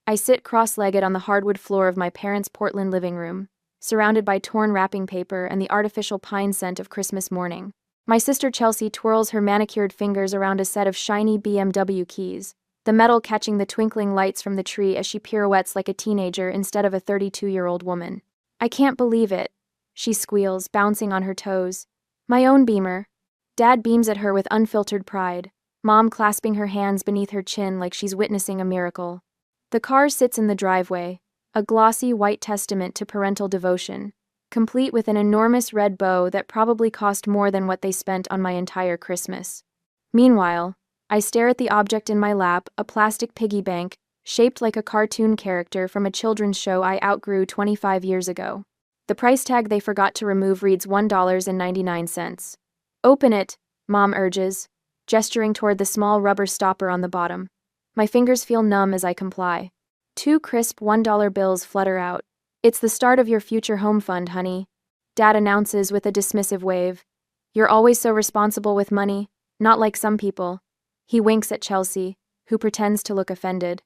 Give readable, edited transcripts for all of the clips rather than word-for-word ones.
I sit cross-legged on the hardwood floor of my parents' Portland living room, surrounded by torn wrapping paper and the artificial pine scent of Christmas morning. My sister Chelsea twirls her manicured fingers around a set of shiny BMW keys, the metal catching the twinkling lights from the tree as she pirouettes like a teenager instead of a 32-year-old woman. "I can't believe it," she squeals, bouncing on her toes. "My own Beamer." Dad beams at her with unfiltered pride, Mom clasping her hands beneath her chin like she's witnessing a miracle. The car sits in the driveway, a glossy white testament to parental devotion, complete with an enormous red bow that probably cost more than what they spent on my entire Christmas. Meanwhile, I stare at the object in my lap, a plastic piggy bank, shaped like a cartoon character from a children's show I outgrew 25 years ago. The price tag they forgot to remove reads $1.99. "Open it," Mom urges, gesturing toward the small rubber stopper on the bottom. My fingers feel numb as I comply. 2 crisp $1 bills flutter out. "It's the start of your future home fund, honey," Dad announces with a dismissive wave. "You're always so responsible with money, not like some people." He winks at Chelsea, who pretends to look offended.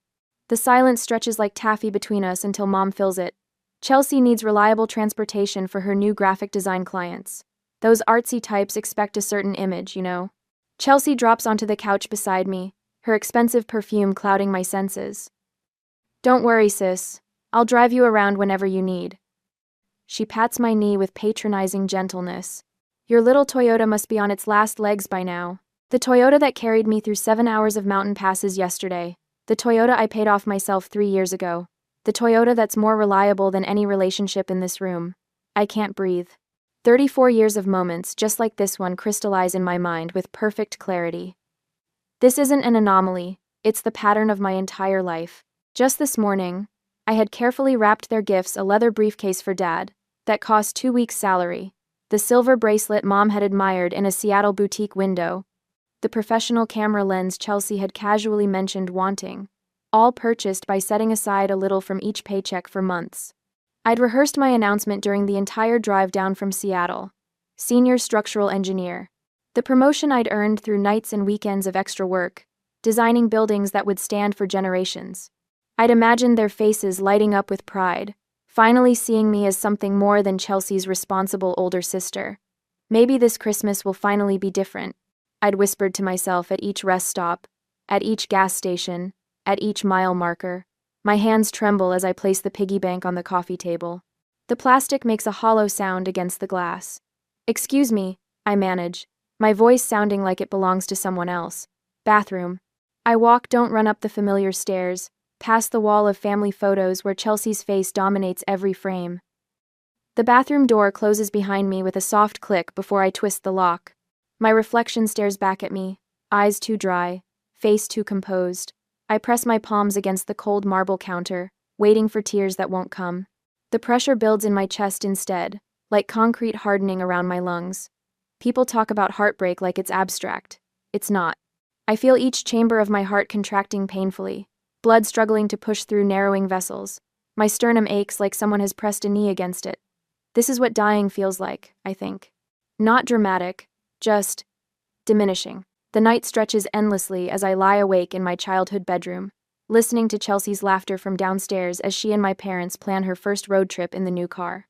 The silence stretches like taffy between us until Mom fills it. Chelsea needs reliable transportation for her new graphic design clients. Those artsy types expect a certain image, you know. Chelsea drops onto the couch beside me, her expensive perfume clouding my senses. "Don't worry, sis. I'll drive you around whenever you need." She pats my knee with patronizing gentleness. "Your little Toyota must be on its last legs by now." The Toyota that carried me through 7 hours of mountain passes yesterday. The Toyota I paid off myself 3 years ago. The Toyota that's more reliable than any relationship in this room. I can't breathe. 34 years of moments just like this one crystallize in my mind with perfect clarity. This isn't an anomaly, it's the pattern of my entire life. Just this morning, I had carefully wrapped their gifts, a leather briefcase for Dad, that cost 2 weeks' salary, the silver bracelet Mom had admired in a Seattle boutique window, the professional camera lens Chelsea had casually mentioned wanting, all purchased by setting aside a little from each paycheck for months. I'd rehearsed my announcement during the entire drive down from Seattle. Senior structural engineer. The promotion I'd earned through nights and weekends of extra work, designing buildings that would stand for generations. I'd imagined their faces lighting up with pride, finally seeing me as something more than Chelsea's responsible older sister. Maybe this Christmas will finally be different, I'd whispered to myself at each rest stop, at each gas station, at each mile marker. My hands tremble as I place the piggy bank on the coffee table. The plastic makes a hollow sound against the glass. "Excuse me," I manage, my voice sounding like it belongs to someone else. "Bathroom." I don't run up the familiar stairs, past the wall of family photos where Chelsea's face dominates every frame. The bathroom door closes behind me with a soft click before I twist the lock. My reflection stares back at me, eyes too dry, face too composed. I press my palms against the cold marble counter, waiting for tears that won't come. The pressure builds in my chest instead, like concrete hardening around my lungs. People talk about heartbreak like it's abstract. It's not. I feel each chamber of my heart contracting painfully, blood struggling to push through narrowing vessels. My sternum aches like someone has pressed a knee against it. This is what dying feels like, I think. Not dramatic, just diminishing. The night stretches endlessly as I lie awake in my childhood bedroom, listening to Chelsea's laughter from downstairs as she and my parents plan her first road trip in the new car.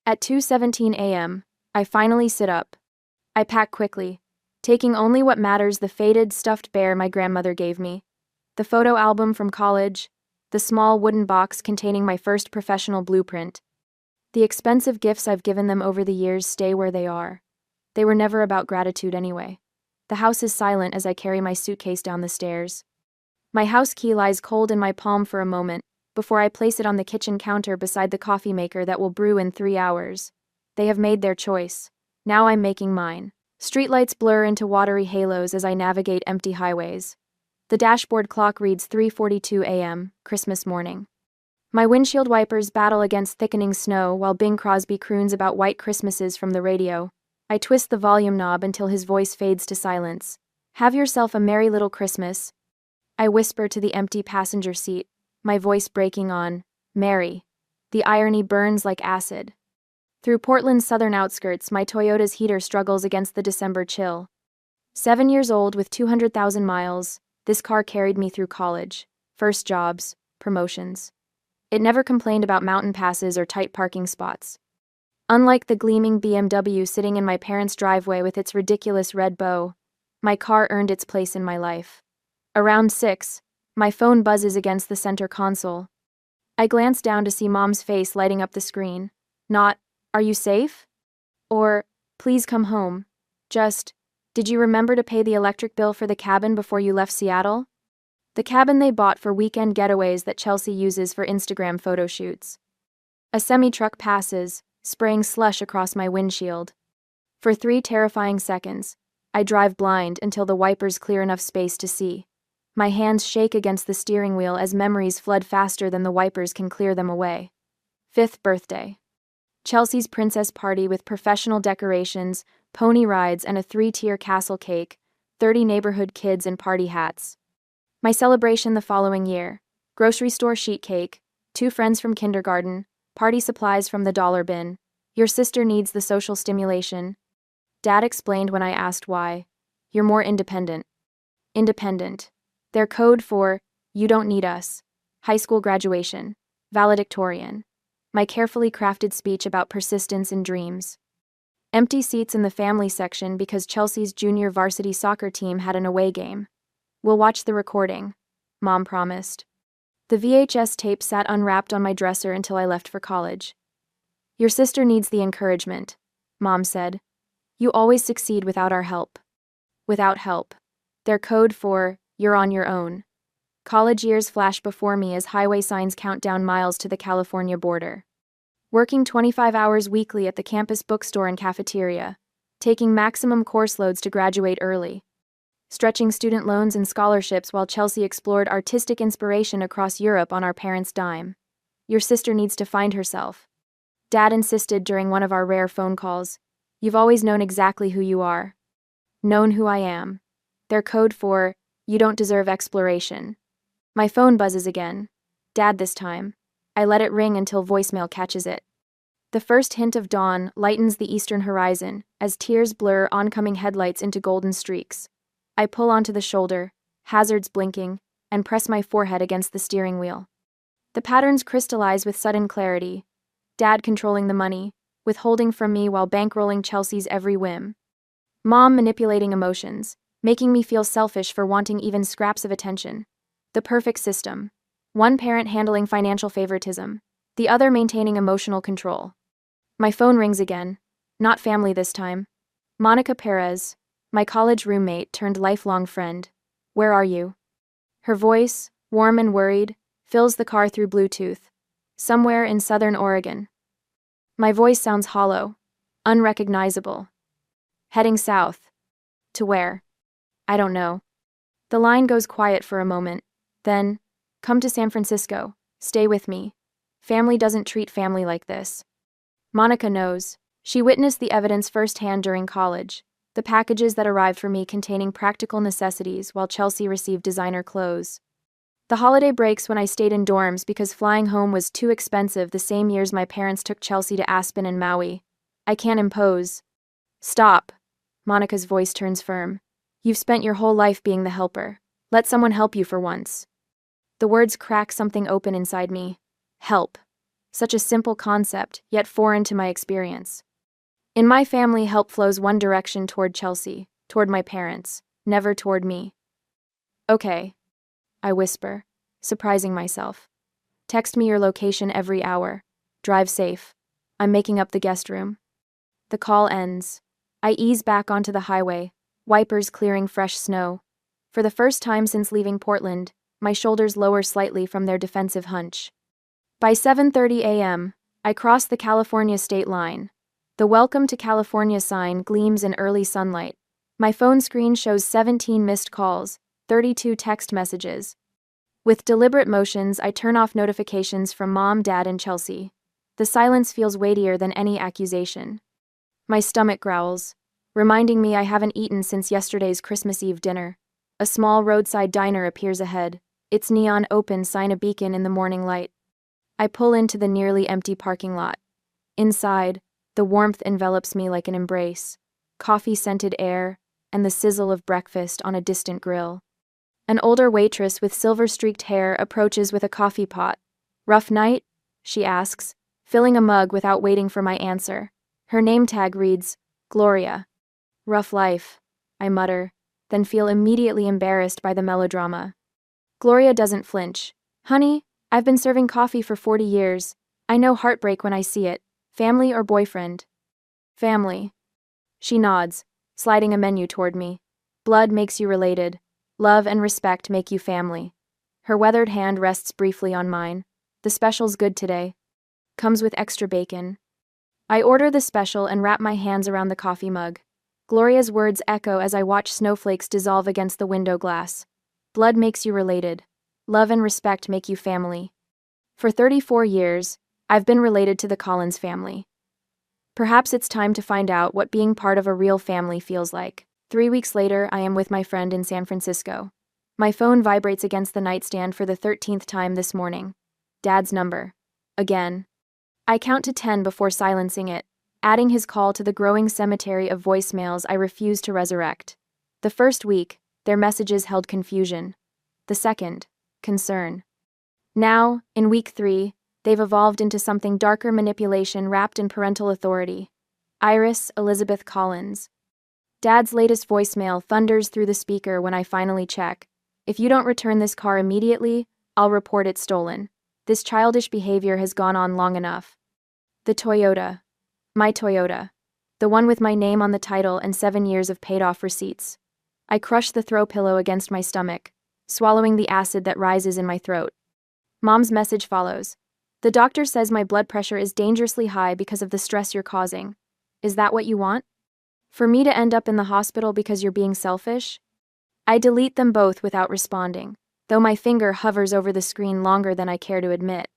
At 2:17 a.m., I finally sit up. I pack quickly, taking only what matters: the faded, stuffed bear my grandmother gave me, the photo album from college, the small wooden box containing my first professional blueprint. The expensive gifts I've given them over the years stay where they are. They were never about gratitude anyway. The house is silent as I carry my suitcase down the stairs. My house key lies cold in my palm for a moment, before I place it on the kitchen counter beside the coffee maker that will brew in 3 hours. They have made their choice. Now I'm making mine. Streetlights blur into watery halos as I navigate empty highways. The dashboard clock reads 3:42 a.m., Christmas morning. My windshield wipers battle against thickening snow while Bing Crosby croons about white Christmases from the radio. I twist the volume knob until his voice fades to silence. "Have yourself a merry little Christmas," I whisper to the empty passenger seat, my voice breaking on "merry." The irony burns like acid. Through Portland's southern outskirts, my Toyota's heater struggles against the December chill. 7 years old with 200,000 miles, this car carried me through college, first jobs, promotions. It never complained about mountain passes or tight parking spots. Unlike the gleaming BMW sitting in my parents' driveway with its ridiculous red bow, my car earned its place in my life. Around 6, my phone buzzes against the center console. I glance down to see Mom's face lighting up the screen. Not, "Are you safe?" Or, "Please come home." Just, "Did you remember to pay the electric bill for the cabin before you left Seattle?" The cabin they bought for weekend getaways that Chelsea uses for Instagram photo shoots. A semi-truck passes, spraying slush across my windshield. For 3 terrifying seconds, I drive blind until the wipers clear enough space to see. My hands shake against the steering wheel as memories flood faster than the wipers can clear them away. 5th birthday. Chelsea's princess party with professional decorations, pony rides, and a 3-tier castle cake, 30 neighborhood kids in party hats. My celebration the following year: grocery store sheet cake, 2 friends from kindergarten, party supplies from the dollar bin. Your sister needs the social stimulation. Dad explained when I asked why. You're more independent. Independent. Their code for, you don't need us. High school graduation. Valedictorian. My carefully crafted speech about persistence and dreams. Empty seats in the family section because Chelsea's junior varsity soccer team had an away game. We'll watch the recording, Mom promised. The VHS tape sat unwrapped on my dresser until I left for college. Your sister needs the encouragement, Mom said. You always succeed without our help. Without help. Their code for, you're on your own. College years flash before me as highway signs count down miles to the California border. Working 25 hours weekly at the campus bookstore and cafeteria. Taking maximum course loads to graduate early. Stretching student loans and scholarships while Chelsea explored artistic inspiration across Europe on our parents' dime. Your sister needs to find herself. Dad insisted during one of our rare phone calls. You've always known exactly who you are. Known who I am. Their code for, you don't deserve exploration. My phone buzzes again. Dad this time. I let it ring until voicemail catches it. The first hint of dawn lightens the eastern horizon as tears blur oncoming headlights into golden streaks. I pull onto the shoulder, hazards blinking, and press my forehead against the steering wheel. The patterns crystallize with sudden clarity. Dad controlling the money, withholding from me while bankrolling Chelsea's every whim. Mom manipulating emotions, making me feel selfish for wanting even scraps of attention. The perfect system. One parent handling financial favoritism, the other maintaining emotional control. My phone rings again. Not family this time. Monica Perez, my college roommate turned lifelong friend. Where are you? Her voice, warm and worried, fills the car through Bluetooth. Somewhere in southern Oregon. My voice sounds hollow, unrecognizable. Heading south. To where? I don't know. The line goes quiet for a moment. Then, come to San Francisco. Stay with me. Family doesn't treat family like this. Monica knows. She witnessed the evidence firsthand during college. The packages that arrived for me containing practical necessities while Chelsea received designer clothes. The holiday breaks when I stayed in dorms because flying home was too expensive the same years my parents took Chelsea to Aspen and Maui. I can't impose. Stop. Monica's voice turns firm. You've spent your whole life being the helper. Let someone help you for once. The words crack something open inside me. Help. Such a simple concept, yet foreign to my experience. In my family, help flows one direction toward Chelsea, toward my parents, never toward me. Okay. I whisper, surprising myself. Text me your location every hour. Drive safe. I'm making up the guest room. The call ends. I ease back onto the highway, wipers clearing fresh snow. For the first time since leaving Portland, my shoulders lower slightly from their defensive hunch. By 7:30 a.m., I cross the California state line. The Welcome to California sign gleams in early sunlight. My phone screen shows 17 missed calls, 32 text messages. With deliberate motions, I turn off notifications from Mom, Dad, and Chelsea. The silence feels weightier than any accusation. My stomach growls, reminding me I haven't eaten since yesterday's Christmas Eve dinner. A small roadside diner appears ahead, its neon open sign a beacon in the morning light. I pull into the nearly empty parking lot. Inside, the warmth envelops me like an embrace, coffee-scented air, and the sizzle of breakfast on a distant grill. An older waitress with silver-streaked hair approaches with a coffee pot. "Rough night?" she asks, filling a mug without waiting for my answer. Her name tag reads, Gloria. "Rough life," I mutter, then feel immediately embarrassed by the melodrama. Gloria doesn't flinch. "Honey, I've been serving coffee for 40 years. I know heartbreak when I see it. Family or boyfriend?" "Family." She nods, sliding a menu toward me. "Blood makes you related. Love and respect make you family." Her weathered hand rests briefly on mine. "The special's good today. Comes with extra bacon." I order the special and wrap my hands around the coffee mug. Gloria's words echo as I watch snowflakes dissolve against the window glass. Blood makes you related. Love and respect make you family. For 34 years, I've been related to the Collins family. Perhaps it's time to find out what being part of a real family feels like. 3 weeks later, I am with my friend in San Francisco. My phone vibrates against the nightstand for the 13th time this morning. Dad's number. Again. I count to 10 before silencing it, adding his call to the growing cemetery of voicemails I refuse to resurrect. The first week, their messages held confusion. The second, concern. Now, in week 3, they've evolved into something darker: manipulation wrapped in parental authority. Iris Elizabeth Collins. Dad's latest voicemail thunders through the speaker when I finally check. "If you don't return this car immediately, I'll report it stolen. This childish behavior has gone on long enough." The Toyota. My Toyota. The one with my name on the title and 7 years of paid-off receipts. I crush the throw pillow against my stomach, swallowing the acid that rises in my throat. Mom's message follows. "The doctor says my blood pressure is dangerously high because of the stress you're causing. Is that what you want? For me to end up in the hospital because you're being selfish?" I delete them both without responding, though my finger hovers over the screen longer than I care to admit.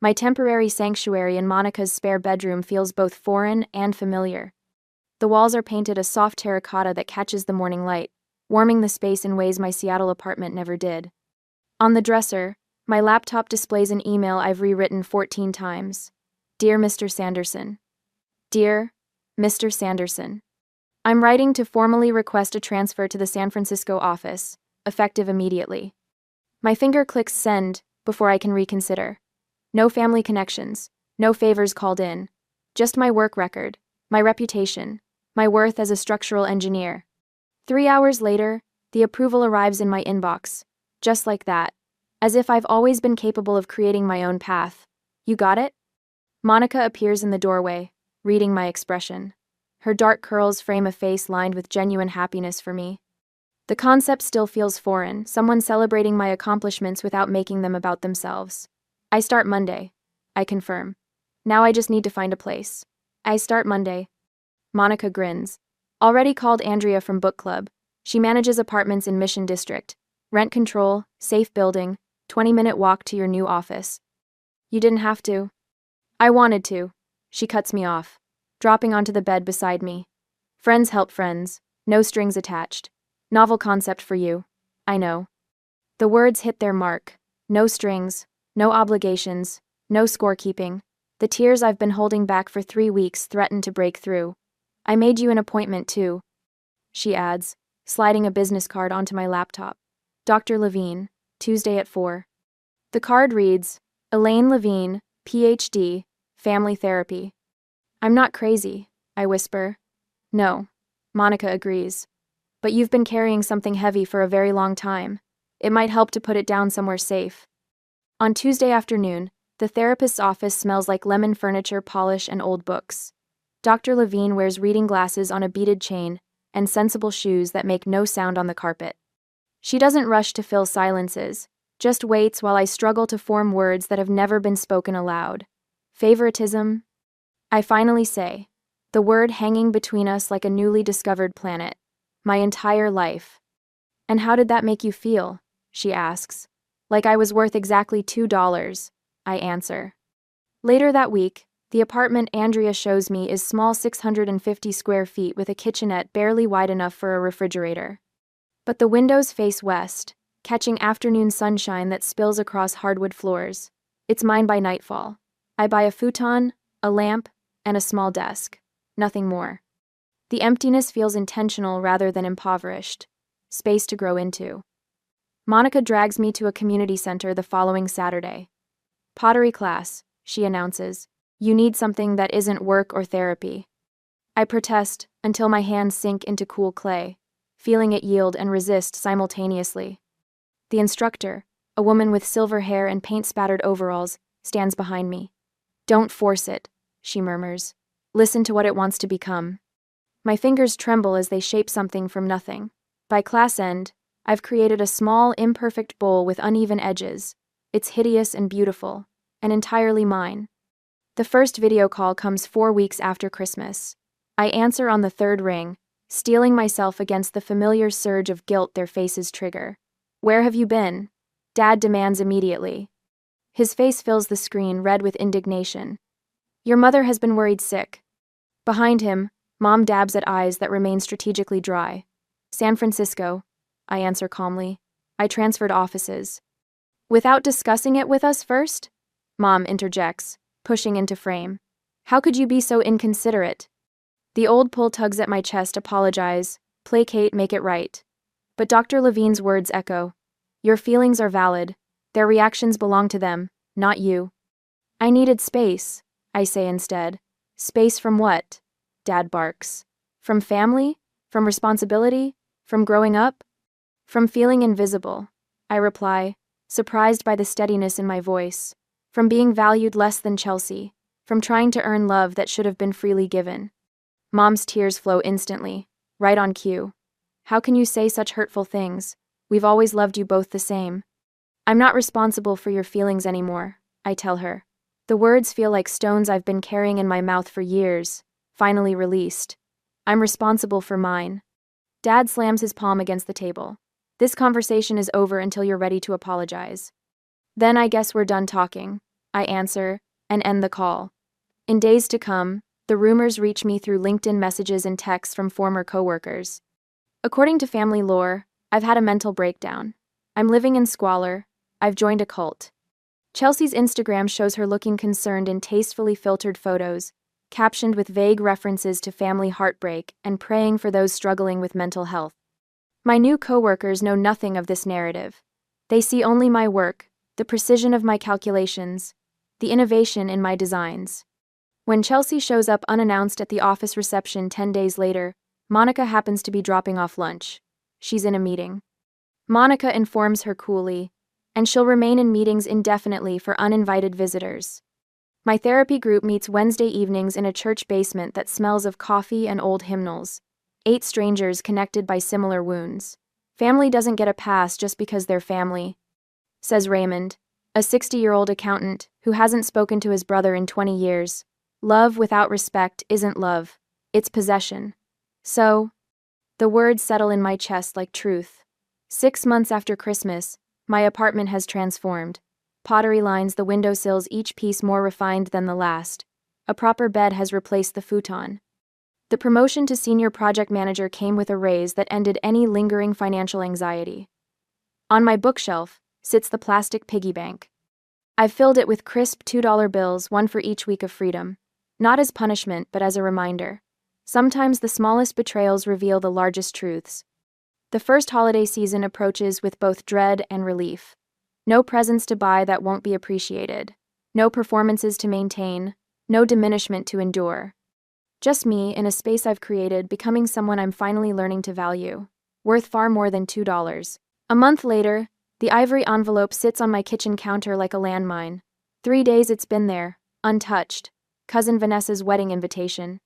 My temporary sanctuary in Monica's spare bedroom feels both foreign and familiar. The walls are painted a soft terracotta that catches the morning light, warming the space in ways my Seattle apartment never did. On the dresser, my laptop displays an email I've rewritten 14 times. "Dear Mr. Sanderson." Dear Mr. Sanderson. I'm writing to formally request a transfer to the San Francisco office, effective immediately. My finger clicks send before I can reconsider. No family connections, no favors called in. Just my work record, my reputation, my worth as a structural engineer. 3 hours later, the approval arrives in my inbox, just like that, as if I've always been capable of creating my own path. "You got it?" Monica appears in the doorway, reading my expression. Her dark curls frame a face lined with genuine happiness for me. The concept still feels foreign, someone celebrating my accomplishments without making them about themselves. "I start Monday," I confirm. "Now I just need to find a place." "I start Monday." Monica grins. "Already called Andrea from book club. She manages apartments in Mission District. Rent control, safe building, 20-minute walk to your new office." "You didn't have to." "I wanted to." She cuts me off, dropping onto the bed beside me. "Friends help friends, no strings attached. Novel concept for you. I know." The words hit their mark. No strings, no obligations, no scorekeeping. The tears I've been holding back for 3 weeks threaten to break through. "I made you an appointment too," she adds, sliding a business card onto my laptop. "Dr. Levine, Tuesday at 4. The card reads, "Elaine Levine, PhD, Family Therapy." "I'm not crazy," I whisper. "No," Monica agrees. "But you've been carrying something heavy for a very long time. It might help to put it down somewhere safe." On Tuesday afternoon, the therapist's office smells like lemon furniture, polish, and old books. Dr. Levine wears reading glasses on a beaded chain and sensible shoes that make no sound on the carpet. She doesn't rush to fill silences, just waits while I struggle to form words that have never been spoken aloud. Favoritism? I finally say, the word hanging between us like a newly discovered planet. My entire life. "And how did that make you feel?" she asks. "Like I was worth exactly $2, I answer. Later that week, the apartment Andrea shows me is small, 650 square feet with a kitchenette barely wide enough for a refrigerator. But the windows face west, catching afternoon sunshine that spills across hardwood floors. It's mine by nightfall. I buy a futon, a lamp, and a small desk. Nothing more. The emptiness feels intentional rather than impoverished. Space to grow into. Monica drags me to a community center the following Saturday. Pottery class, she announces. You need something that isn't work or therapy. I protest until my hands sink into cool clay, feeling it yield and resist simultaneously. The instructor, a woman with silver hair and paint-spattered overalls, stands behind me. Don't force it, she murmurs. Listen to what it wants to become. My fingers tremble as they shape something from nothing. By class end, I've created a small, imperfect bowl with uneven edges. It's hideous and beautiful, and entirely mine. The first video call comes 4 weeks after Christmas. I answer on the third ring, steeling myself against the familiar surge of guilt their faces trigger. Where have you been? Dad demands immediately. His face fills the screen, red with indignation. Your mother has been worried sick. Behind him, Mom dabs at eyes that remain strategically dry. San Francisco, I answer calmly. I transferred offices. Without discussing it with us first? Mom interjects, pushing into frame. How could you be so inconsiderate? The old pull tugs at my chest, apologize, placate, make it right. But Dr. Levine's words echo. Your feelings are valid. Their reactions belong to them, not you. I needed space, I say instead. Space from what? Dad barks. From family? From responsibility? From growing up? From feeling invisible, I reply, surprised by the steadiness in my voice. From being valued less than Chelsea. From trying to earn love that should have been freely given. Mom's tears flow instantly, right on cue. How can you say such hurtful things? We've always loved you both the same. I'm not responsible for your feelings anymore, I tell her. The words feel like stones I've been carrying in my mouth for years, finally released. I'm responsible for mine. Dad slams his palm against the table. This conversation is over until you're ready to apologize. Then I guess we're done talking, I answer, and end the call. In days to come, the rumors reach me through LinkedIn messages and texts from former coworkers. According to family lore, I've had a mental breakdown. I'm living in squalor. I've joined a cult. Chelsea's Instagram shows her looking concerned in tastefully filtered photos, captioned with vague references to family heartbreak and praying for those struggling with mental health. My new coworkers know nothing of this narrative. They see only my work, the precision of my calculations, the innovation in my designs. When Chelsea shows up unannounced at the office reception 10 days later, Monica happens to be dropping off lunch. She's in a meeting. Monica informs her coolly, and she'll remain in meetings indefinitely for uninvited visitors. My therapy group meets Wednesday evenings in a church basement that smells of coffee and old hymnals. 8 strangers connected by similar wounds. Family doesn't get a pass just because they're family, says Raymond, a 60-year-old accountant who hasn't spoken to his brother in 20 years. Love without respect isn't love, it's possession. So, the words settle in my chest like truth. 6 months after Christmas, my apartment has transformed. Pottery lines the windowsills, each piece more refined than the last. A proper bed has replaced the futon. The promotion to senior project manager came with a raise that ended any lingering financial anxiety. On my bookshelf sits the plastic piggy bank. I've filled it with crisp $2 bills, one for each week of freedom. Not as punishment, but as a reminder. Sometimes the smallest betrayals reveal the largest truths. The first holiday season approaches with both dread and relief. No presents to buy that won't be appreciated. No performances to maintain. No diminishment to endure. Just me in a space I've created, becoming someone I'm finally learning to value. Worth far more than $2. A month later, the ivory envelope sits on my kitchen counter like a landmine. 3 days it's been there, untouched. Cousin Vanessa's wedding invitation.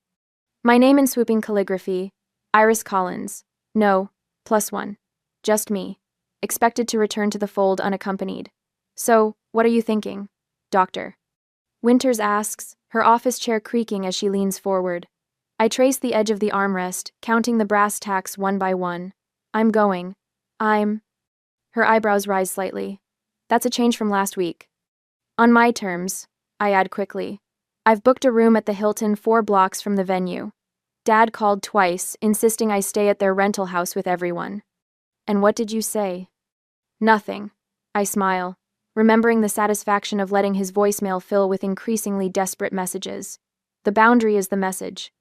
My name in swooping calligraphy, Iris Collins. No, +1. Just me. Expected to return to the fold unaccompanied. So, what are you thinking, Doctor? Winters asks, her office chair creaking as she leans forward. I trace the edge of the armrest, counting the brass tacks one by one. I'm going. Her eyebrows rise slightly. That's a change from last week. On my terms, I add quickly. I've booked a room at the Hilton 4 blocks from the venue. Dad called twice, insisting I stay at their rental house with everyone. And what did you say? Nothing. I smile, remembering the satisfaction of letting his voicemail fill with increasingly desperate messages. The boundary is the message.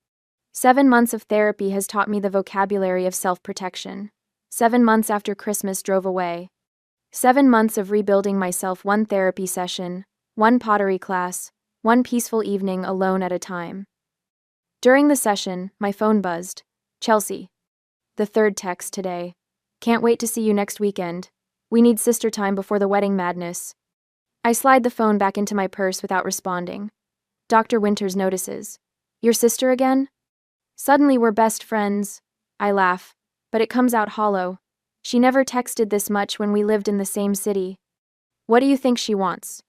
7 months of therapy has taught me the vocabulary of self-protection. 7 months after Christmas drove away. 7 months of rebuilding myself, one therapy session, one pottery class, one peaceful evening alone at a time. During the session, my phone buzzed. Chelsea. The third text today. Can't wait to see you next weekend. We need sister time before the wedding madness. I slide the phone back into my purse without responding. Dr. Winters notices. Your sister again? Suddenly we're best friends. I laugh, but it comes out hollow. She never texted this much when we lived in the same city. What do you think she wants?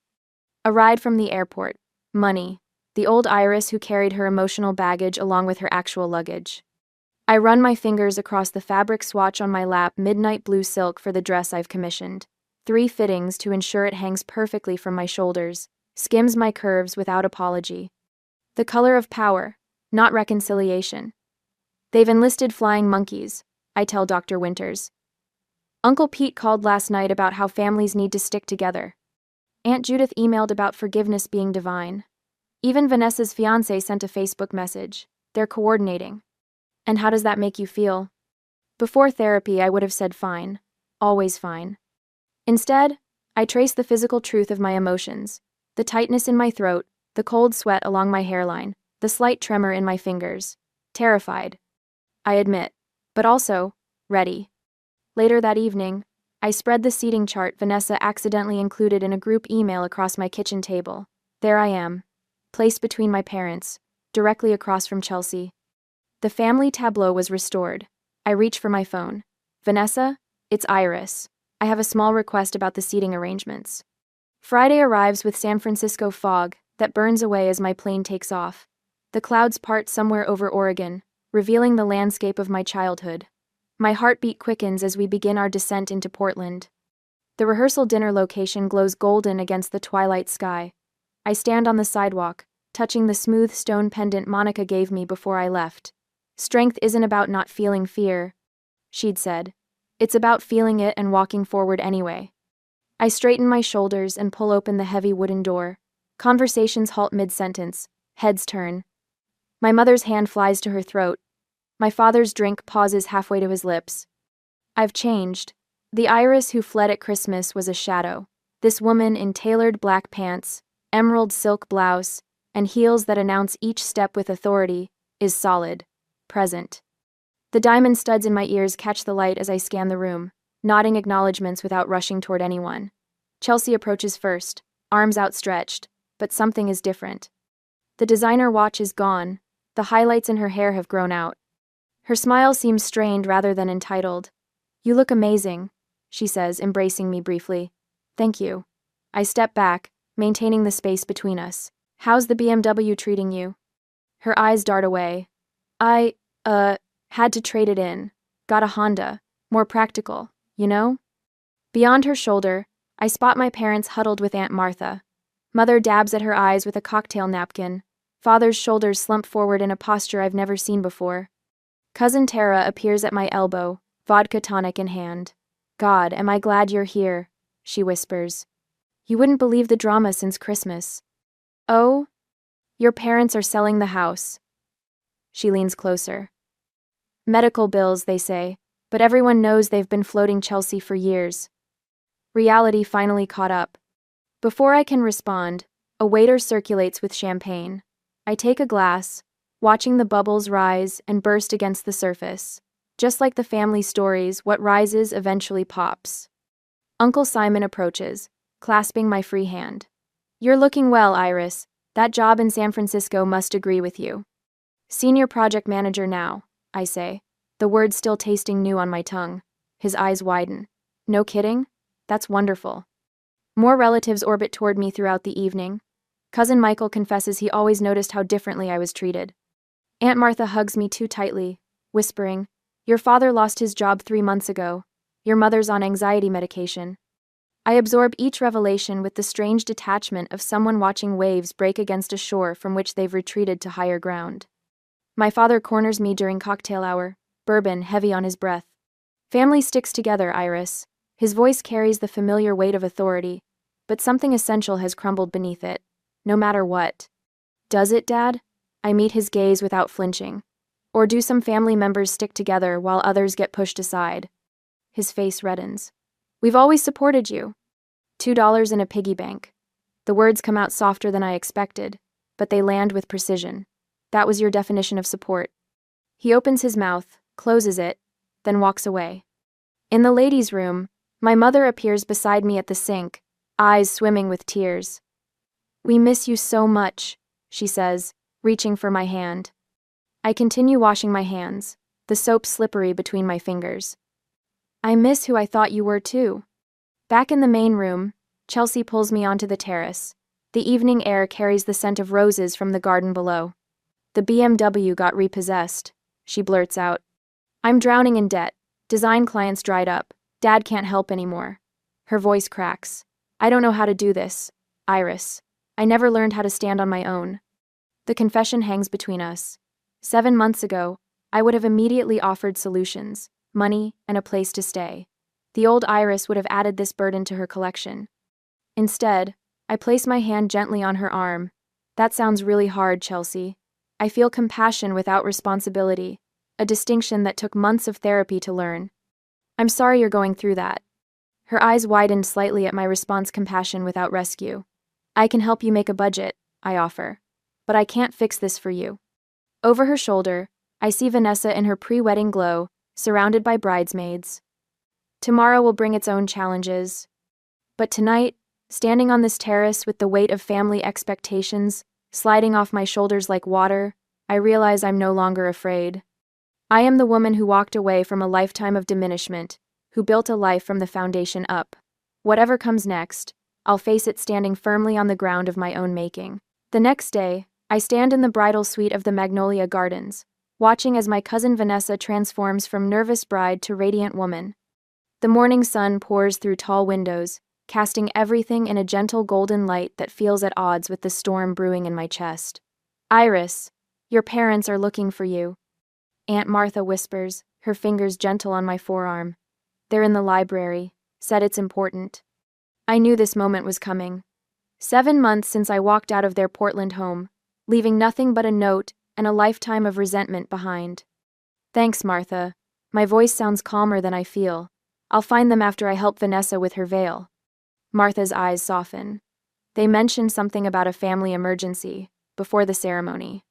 A ride from the airport. Money. The old Iris who carried her emotional baggage along with her actual luggage. I run my fingers across the fabric swatch on my lap, midnight blue silk for the dress I've commissioned. 3 fittings to ensure it hangs perfectly from my shoulders, skims my curves without apology. The color of power, not reconciliation. They've enlisted flying monkeys, I tell Dr. Winters. Uncle Pete called last night about how families need to stick together. Aunt Judith emailed about forgiveness being divine. Even Vanessa's fiancé sent a Facebook message. They're coordinating. And how does that make you feel? Before therapy, I would have said fine. Always fine. Instead, I trace the physical truth of my emotions. The tightness in my throat, the cold sweat along my hairline, the slight tremor in my fingers. Terrified. I admit. But also, ready. Later that evening, I spread the seating chart Vanessa accidentally included in a group email across my kitchen table. There I am, placed between my parents, directly across from Chelsea. The family tableau was restored. I reach for my phone. Vanessa, it's Iris. I have a small request about the seating arrangements. Friday arrives with San Francisco fog that burns away as my plane takes off. The clouds part somewhere over Oregon, revealing the landscape of my childhood. My heartbeat quickens as we begin our descent into Portland. The rehearsal dinner location glows golden against the twilight sky. I stand on the sidewalk, touching the smooth stone pendant Monica gave me before I left. Strength isn't about not feeling fear, she'd said. It's about feeling it and walking forward anyway. I straighten my shoulders and pull open the heavy wooden door. Conversations halt mid-sentence. Heads turn. My mother's hand flies to her throat. My father's drink pauses halfway to his lips. I've changed. The Iris who fled at Christmas was a shadow. This woman in tailored black pants, emerald silk blouse, and heels that announce each step with authority, is solid. Present. The diamond studs in my ears catch the light as I scan the room, nodding acknowledgments without rushing toward anyone. Chelsea approaches first, arms outstretched, but something is different. The designer watch is gone. The highlights in her hair have grown out. Her smile seems strained rather than entitled. You look amazing, she says, embracing me briefly. Thank you. I step back, maintaining the space between us. How's the BMW treating you? Her eyes dart away. I, had to trade it in. Got a Honda. More practical, you know? Beyond her shoulder, I spot my parents huddled with Aunt Martha. Mother dabs at her eyes with a cocktail napkin. Father's shoulders slump forward in a posture I've never seen before. Cousin Tara appears at my elbow, vodka tonic in hand. God, am I glad you're here, she whispers. You wouldn't believe the drama since Christmas. Oh? Your parents are selling the house. She leans closer. Medical bills, they say, but everyone knows they've been floating Chelsea for years. Reality finally caught up. Before I can respond, a waiter circulates with champagne. I take a glass, watching the bubbles rise and burst against the surface. Just like the family stories, what rises eventually pops. Uncle Simon approaches, clasping my free hand. You're looking well, Iris. That job in San Francisco must agree with you. Senior project manager now, I say, the words still tasting new on my tongue. His eyes widen. No kidding? That's wonderful. More relatives orbit toward me throughout the evening. Cousin Michael confesses he always noticed how differently I was treated. Aunt Martha hugs me too tightly, whispering, Your father lost his job 3 months ago. Your mother's on anxiety medication. I absorb each revelation with the strange detachment of someone watching waves break against a shore from which they've retreated to higher ground. My father corners me during cocktail hour, bourbon heavy on his breath. Family sticks together, Iris. His voice carries the familiar weight of authority, but something essential has crumbled beneath it, no matter what. Does it, Dad? I meet his gaze without flinching. Or do some family members stick together while others get pushed aside? His face reddens. We've always supported you. $2 in a piggy bank. The words come out softer than I expected, but they land with precision. That was your definition of support. He opens his mouth, closes it, then walks away. In the ladies' room, my mother appears beside me at the sink, eyes swimming with tears. We miss you so much, she says, reaching for my hand. I continue washing my hands, the soap slippery between my fingers. I miss who I thought you were too. Back in the main room, Chelsea pulls me onto the terrace. The evening air carries the scent of roses from the garden below. The BMW got repossessed, she blurts out. I'm drowning in debt. Design clients dried up. Dad can't help anymore. Her voice cracks. I don't know how to do this, Iris. I never learned how to stand on my own. The confession hangs between us. 7 months ago, I would have immediately offered solutions, money, and a place to stay. The old Iris would have added this burden to her collection. Instead, I place my hand gently on her arm. That sounds really hard, Chelsea. I feel compassion without responsibility, a distinction that took months of therapy to learn. I'm sorry you're going through that. Her eyes widened slightly at my response, compassion without rescue. I can help you make a budget, I offer. But I can't fix this for you. Over her shoulder, I see Vanessa in her pre-wedding glow, surrounded by bridesmaids. Tomorrow will bring its own challenges. But tonight, standing on this terrace with the weight of family expectations sliding off my shoulders like water, I realize I'm no longer afraid. I am the woman who walked away from a lifetime of diminishment, who built a life from the foundation up. Whatever comes next, I'll face it standing firmly on the ground of my own making. The next day, I stand in the bridal suite of the Magnolia Gardens, watching as my cousin Vanessa transforms from nervous bride to radiant woman. The morning sun pours through tall windows, casting everything in a gentle golden light that feels at odds with the storm brewing in my chest. Iris, your parents are looking for you. Aunt Martha whispers, her fingers gentle on my forearm. They're in the library, said it's important. I knew this moment was coming. 7 months since I walked out of their Portland home, leaving nothing but a note and a lifetime of resentment behind. Thanks, Martha. My voice sounds calmer than I feel. I'll find them after I help Vanessa with her veil. Martha's eyes soften. They mentioned something about a family emergency before the ceremony.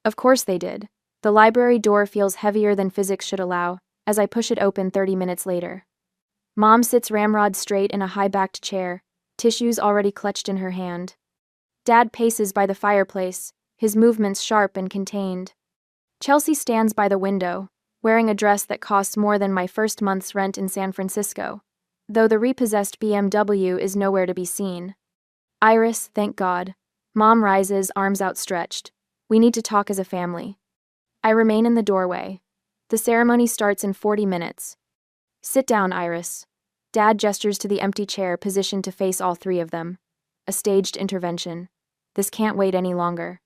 Of course they did. The library door feels heavier than physics should allow as I push it open 30 minutes later. Mom sits ramrod straight in a high-backed chair, tissues already clutched in her hand. Dad paces by the fireplace, his movements sharp and contained. Chelsea stands by the window, wearing a dress that costs more than my first month's rent in San Francisco, though the repossessed BMW is nowhere to be seen. Iris, thank God. Mom rises, arms outstretched. We need to talk as a family. I remain in the doorway. The ceremony starts in 40 minutes. Sit down, Iris. Dad gestures to the empty chair positioned to face all three of them. A staged intervention. This can't wait any longer.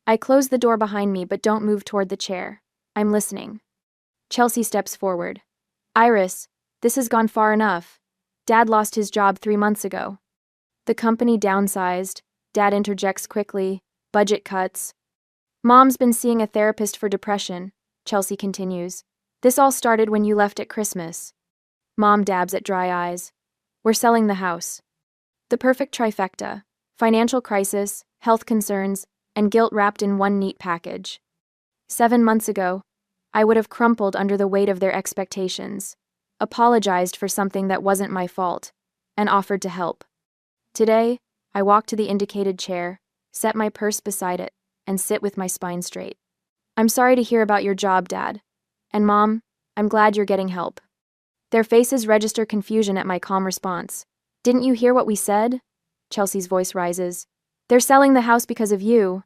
I close the door behind me but don't move toward the chair. I'm listening. Chelsea steps forward. Iris, this has gone far enough. Dad lost his job 3 months ago. The company downsized. Dad interjects quickly. Budget cuts. Mom's been seeing a therapist for depression, Chelsea continues. This all started when you left at Christmas. Mom dabs at dry eyes. We're selling the house. The perfect trifecta. Financial crisis, health concerns, and guilt wrapped in one neat package. 7 months ago, I would have crumpled under the weight of their expectations, apologized for something that wasn't my fault, and offered to help. Today, I walk to the indicated chair, set my purse beside it, and sit with my spine straight. I'm sorry to hear about your job, Dad. And Mom, I'm glad you're getting help. Their faces register confusion at my calm response. Didn't you hear what we said? Chelsea's voice rises. They're selling the house because of you.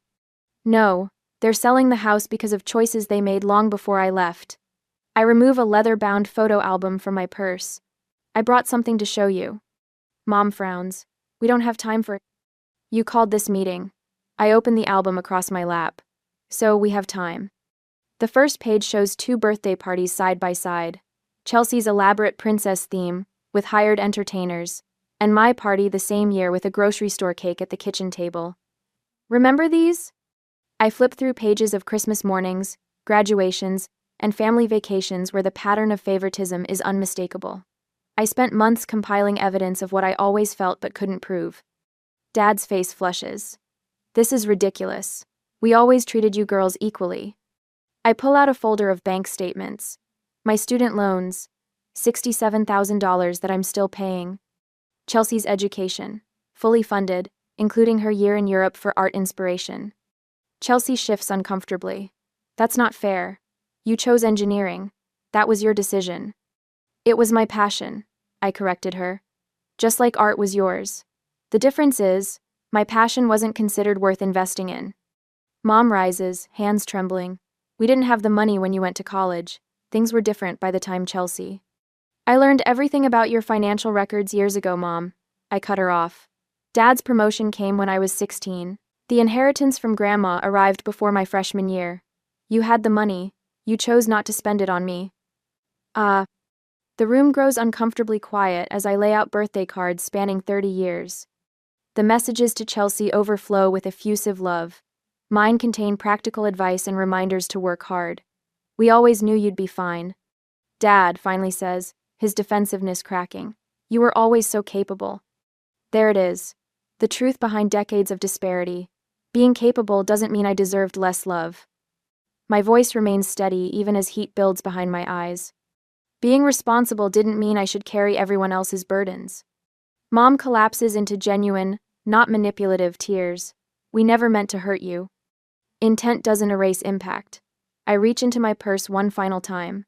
No, they're selling the house because of choices they made long before I left. I remove a leather-bound photo album from my purse. I brought something to show you. Mom frowns. We don't have time for... You called this meeting. I open the album across my lap. So we have time. The first page shows 2 birthday parties side by side. Chelsea's elaborate princess theme, with hired entertainers, and my party the same year with a grocery store cake at the kitchen table. Remember these? I flip through pages of Christmas mornings, graduations, and family vacations where the pattern of favoritism is unmistakable. I spent months compiling evidence of what I always felt but couldn't prove. Dad's face flushes. This is ridiculous. We always treated you girls equally. I pull out a folder of bank statements. My student loans, $67,000 that I'm still paying. Chelsea's education, fully funded, including her year in Europe for art inspiration. Chelsea shifts uncomfortably. That's not fair. You chose engineering. That was your decision. It was my passion, I corrected her. Just like art was yours. The difference is, my passion wasn't considered worth investing in. Mom rises, hands trembling. We didn't have the money when you went to college. Things were different by the time Chelsea. I learned everything about your financial records years ago, Mom. I cut her off. Dad's promotion came when I was 16. The inheritance from Grandma arrived before my freshman year. You had the money. You chose not to spend it on me. The room grows uncomfortably quiet as I lay out birthday cards spanning 30 years. The messages to Chelsea overflow with effusive love. Mine contain practical advice and reminders to work hard. We always knew you'd be fine. Dad finally says, his defensiveness cracking. You were always so capable. There it is. The truth behind decades of disparity. Being capable doesn't mean I deserved less love. My voice remains steady even as heat builds behind my eyes. Being responsible didn't mean I should carry everyone else's burdens. Mom collapses into genuine, not manipulative tears. We never meant to hurt you. Intent doesn't erase impact. I reach into my purse one final time.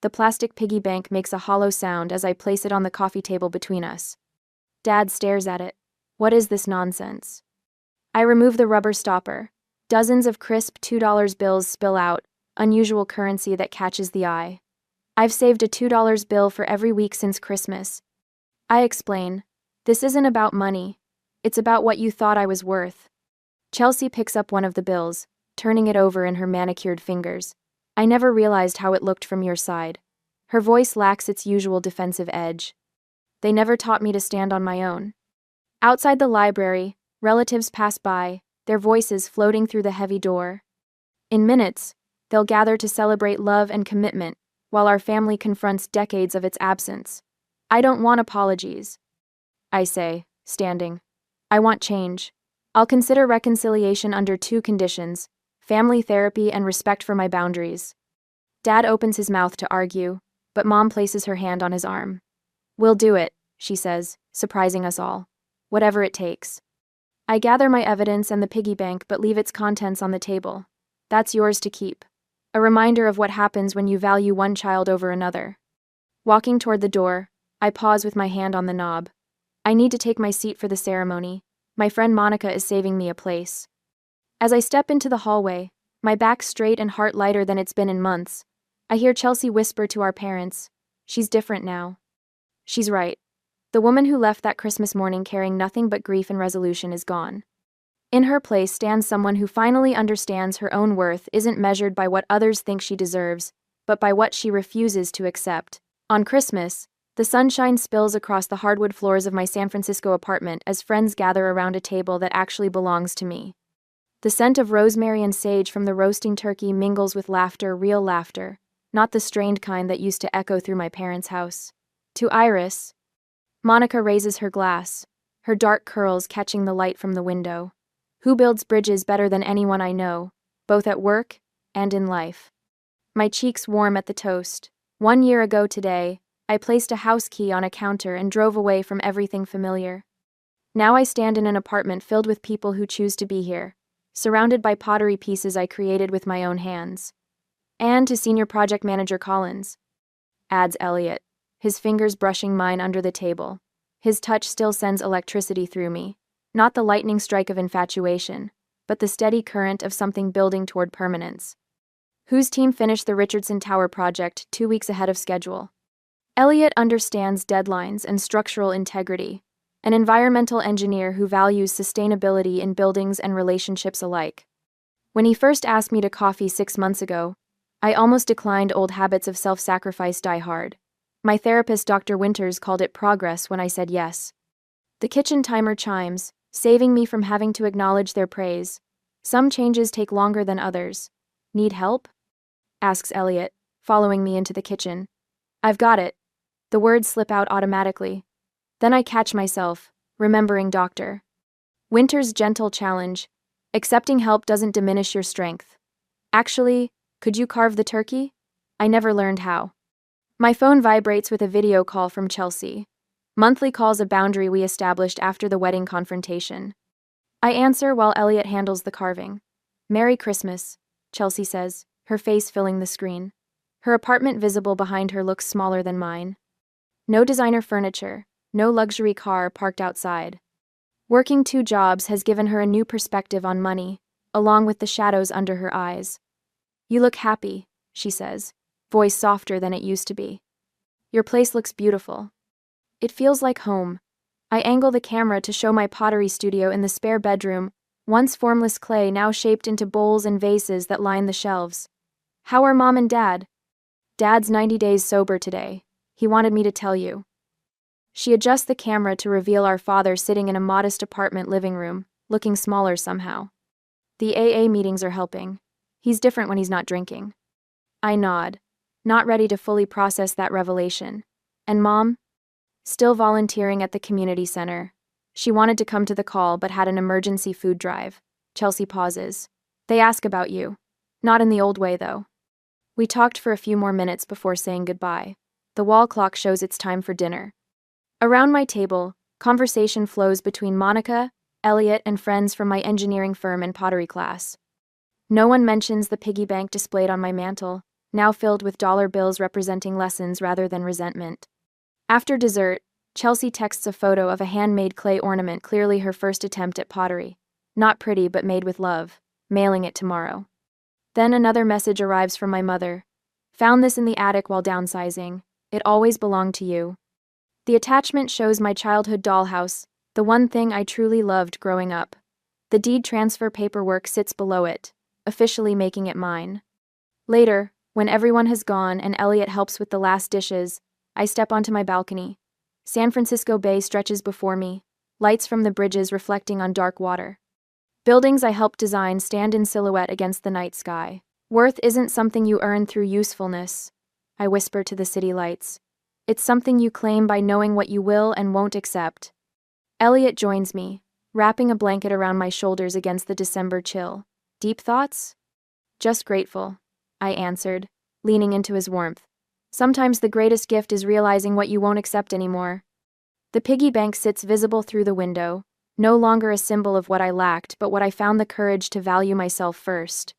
The plastic piggy bank makes a hollow sound as I place it on the coffee table between us. Dad stares at it. What is this nonsense? I remove the rubber stopper. Dozens of crisp $2 bills spill out, unusual currency that catches the eye. I've saved a $2 bill for every week since Christmas. I explain. This isn't about money. It's about what you thought I was worth. Chelsea picks up one of the bills, turning it over in her manicured fingers. I never realized how it looked from your side. Her voice lacks its usual defensive edge. They never taught me to stand on my own. Outside the library, relatives pass by, their voices floating through the heavy door. In minutes, they'll gather to celebrate love and commitment, while our family confronts decades of its absence. I don't want apologies. I say, standing. I want change. I'll consider reconciliation under 2 conditions: family therapy and respect for my boundaries. Dad opens his mouth to argue, but Mom places her hand on his arm. We'll do it, she says, surprising us all. Whatever it takes. I gather my evidence and the piggy bank but leave its contents on the table. That's yours to keep. A reminder of what happens when you value one child over another. Walking toward the door, I pause with my hand on the knob. I need to take my seat for the ceremony. My friend Monica is saving me a place. As I step into the hallway, my back straight and heart lighter than it's been in months, I hear Chelsea whisper to our parents, "She's different now." She's right. The woman who left that Christmas morning carrying nothing but grief and resolution is gone. In her place stands someone who finally understands her own worth isn't measured by what others think she deserves, but by what she refuses to accept. On Christmas, the sunshine spills across the hardwood floors of my San Francisco apartment as friends gather around a table that actually belongs to me. The scent of rosemary and sage from the roasting turkey mingles with laughter, real laughter, not the strained kind that used to echo through my parents' house. To Iris, Monica raises her glass, her dark curls catching the light from the window. Who builds bridges better than anyone I know, both at work and in life? My cheeks warm at the toast. 1 year ago today, I placed a house key on a counter and drove away from everything familiar. Now I stand in an apartment filled with people who choose to be here, surrounded by pottery pieces I created with my own hands. And to Senior Project Manager Collins, adds Elliot, his fingers brushing mine under the table. His touch still sends electricity through me, not the lightning strike of infatuation, but the steady current of something building toward permanence. Whose team finished the Richardson Tower project 2 weeks ahead of schedule? Elliot understands deadlines and structural integrity, an environmental engineer who values sustainability in buildings and relationships alike. When he first asked me to coffee 6 months ago, I almost declined. Old habits of self-sacrifice die hard. My therapist, Dr. Winters, called it progress when I said yes. The kitchen timer chimes, saving me from having to acknowledge their praise. Some changes take longer than others. Need help? Asks Elliot, following me into the kitchen. I've got it. The words slip out automatically. Then I catch myself, remembering Dr. Winter's gentle challenge. Accepting help doesn't diminish your strength. Actually, could you carve the turkey? I never learned how. My phone vibrates with a video call from Chelsea. Monthly calls a boundary we established after the wedding confrontation. I answer while Elliot handles the carving. "Merry Christmas," Chelsea says, her face filling the screen. Her apartment visible behind her looks smaller than mine. No designer furniture, no luxury car parked outside. Working 2 jobs has given her a new perspective on money, along with the shadows under her eyes. "You look happy," she says, voice softer than it used to be. "Your place looks beautiful." It feels like home. I angle the camera to show my pottery studio in the spare bedroom, once formless clay now shaped into bowls and vases that line the shelves. "How are Mom and Dad?" "Dad's 90 days sober today. He wanted me to tell you." She adjusts the camera to reveal our father sitting in a modest apartment living room, looking smaller somehow. "The AA meetings are helping. He's different when he's not drinking." I nod, not ready to fully process that revelation. "And Mom?" "Still volunteering at the community center. She wanted to come to the call but had an emergency food drive." Chelsea pauses. "They ask about you. Not in the old way, though." We talked for a few more minutes before saying goodbye. The wall clock shows it's time for dinner. Around my table, conversation flows between Monica, Elliot, and friends from my engineering firm and pottery class. No one mentions the piggy bank displayed on my mantle, now filled with dollar bills representing lessons rather than resentment. After dessert, Chelsea texts a photo of a handmade clay ornament, clearly her first attempt at pottery. "Not pretty, but made with love. Mailing it tomorrow." Then another message arrives from my mother. "Found this in the attic while downsizing. It always belonged to you." The attachment shows my childhood dollhouse, the one thing I truly loved growing up. The deed transfer paperwork sits below it, officially making it mine. Later, when everyone has gone and Elliot helps with the last dishes, I step onto my balcony. San Francisco Bay stretches before me, lights from the bridges reflecting on dark water. Buildings I helped design stand in silhouette against the night sky. "Worth isn't something you earn through usefulness," I whisper to the city lights. "It's something you claim by knowing what you will and won't accept." Elliot joins me, wrapping a blanket around my shoulders against the December chill. "Deep thoughts?" "Just grateful," I answered, leaning into his warmth. "Sometimes the greatest gift is realizing what you won't accept anymore." The piggy bank sits visible through the window, no longer a symbol of what I lacked, but what I found the courage to value myself first.